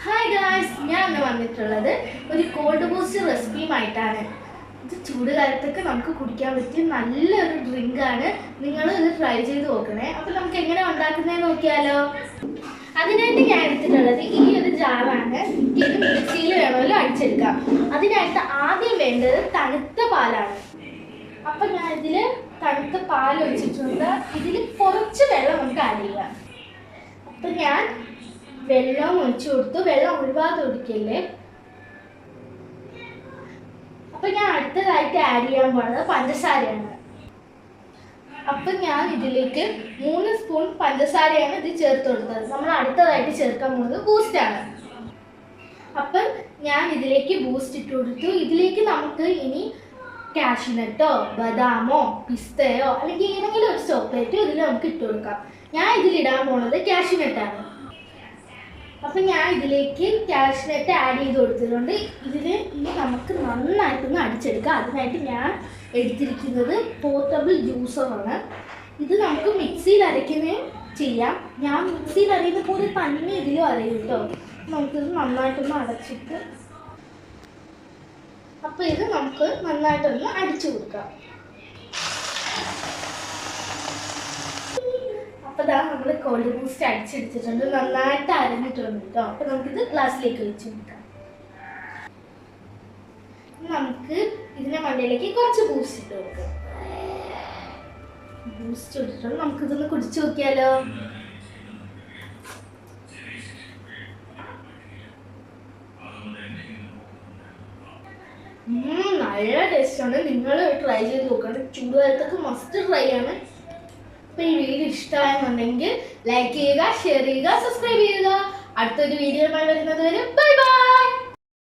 Hi guys, ഞാൻ ഇന്ന് വന്നിട്ടുള്ളത് ഒരു കോൾഡ് ബൂസ്റ്റ് റെസിപ്പിയുമായിട്ടാണ്. ഇത് ചൂടുകാലത്തൊക്കെ നമുക്ക് കുടിക്കാൻ പറ്റിയ നല്ലൊരു ഡ്രിങ്കാണ്. നിങ്ങൾ ഇത് ട്രൈ ചെയ്ത് നോക്കണേ. അപ്പോൾ നമുക്ക് എങ്ങനെ ഉണ്ടാക്കുന്നതെന്ന് നോക്കിയാലോ. അതിനായിട്ട് ഞാൻ എടുത്തിട്ടുള്ളത് ഈ ഒരു ജാറാണ്. ഇത് മിക്സിയിൽ വേണമല്ലോ അടിച്ചെടുക്കാം. അതിനായിട്ട് ആദ്യം വേണ്ടത് തണുത്ത പാലാണ്. അപ്പം ഞാൻ ഇതിൽ തണുത്ത പാൽ ഒഴിച്ചിട്ടുണ്ട്. ഇതിൽ കുറച്ച് വെള്ളം നമുക്ക് ആഡ് ചെയ്യാം. അപ്പം ഞാൻ വെള്ളം ഒഴിച്ചു കൊടുത്തു. വെള്ളം ഒരുപാട് ഒഴിക്കല്ലേ. അപ്പൊ ഞാൻ അടുത്തതായിട്ട് ആഡ് ചെയ്യാൻ പോകുന്നത് പഞ്ചസാരയാണ്. അപ്പൊ ഞാൻ ഇതിലേക്ക് 3 സ്പൂൺ പഞ്ചസാരയാണ് ഇത് ചേർത്ത് കൊടുത്തത്. നമ്മൾ അടുത്തതായിട്ട് ചേർക്കാൻ പോകുന്നത് ബൂസ്റ്റാണ്. അപ്പം ഞാൻ ഇതിലേക്ക് ബൂസ്റ്റ് ഇട്ട് കൊടുത്തു. ഇതിലേക്ക് നമുക്ക് ഇനി കാഷ്യൂനട്ടോ ബദാമോ പിസ്തയോ അല്ലെങ്കിൽ ഏതെങ്കിലും ഒരു ചോക്ലേറ്റോ ഇതിൽ നമുക്ക് ഇട്ട് കൊടുക്കാം. ഞാൻ ഇതിലിടാൻ പോകുന്നത് കാഷ്യൂനട്ടാണ്. അപ്പം ഞാൻ ഇതിലേക്ക് കാഷ്യൂനട്ട് ആഡ് ചെയ്ത് കൊടുത്തിട്ടുണ്ട്. ഇതിൽ ഇനി നമുക്ക് നന്നായിട്ടൊന്ന് അടിച്ചെടുക്കാം. അതിനായിട്ട് ഞാൻ എടുത്തിരിക്കുന്നത് പോർട്ടബിൾ ജ്യൂസറാണ്. ഇത് നമുക്ക് മിക്സിയിൽ അരയ്ക്കുകയും ചെയ്യാം. ഞാൻ മിക്സിയിൽ അരയുന്ന പോലെ തന്നെ ഇതിലും അരയും കേട്ടോ. നമുക്കിത് നന്നായിട്ടൊന്ന് അടച്ചിട്ട് അപ്പോൾ ഇത് നമുക്ക് നന്നായിട്ടൊന്ന് അടിച്ചു കൊടുക്കാം. അപ്പോൾ ഇതാ നമ്മൾ കോൾഡ് ബൂസ്റ്റ് അടിച്ചെടുത്തിട്ടുണ്ട്. നന്നായിട്ട് അരഞ്ഞിട്ടുണ്ട് കേട്ടോ. അപ്പോൾ നമുക്കിത് ഗ്ലാസ്സിലേക്ക് ഒഴിച്ചു കൊടുക്കാം. നമുക്ക് ഇതിൻ്റെ മണ്ടയിലേക്ക് കുറച്ച് ബൂസ്റ്റ് ഇട്ട് കൊടുക്കാം. ബൂസ്റ്റ് ഇട്ടിട്ടുണ്ട്. നമുക്കിതൊന്ന് കുടിച്ചു നോക്കിയാലോ. നല്ല ടേസ്റ്റാണ്. നിങ്ങൾ ട്രൈ ചെയ്ത് നോക്കണം. ചൂടുകാലത്തൊക്കെ മസ്റ്റ് ട്രൈ ആണ്. അപ്പോൾ ഈ വീഡിയോ ഇഷ്ടമായെന്നുണ്ടെങ്കിൽ ലൈക്ക് ചെയ്യുക, ഷെയർ ചെയ്യുക, സബ്സ്ക്രൈബ് ചെയ്യുക. അടുത്തൊരു വീഡിയോയുമായി വരുന്നത് വരെ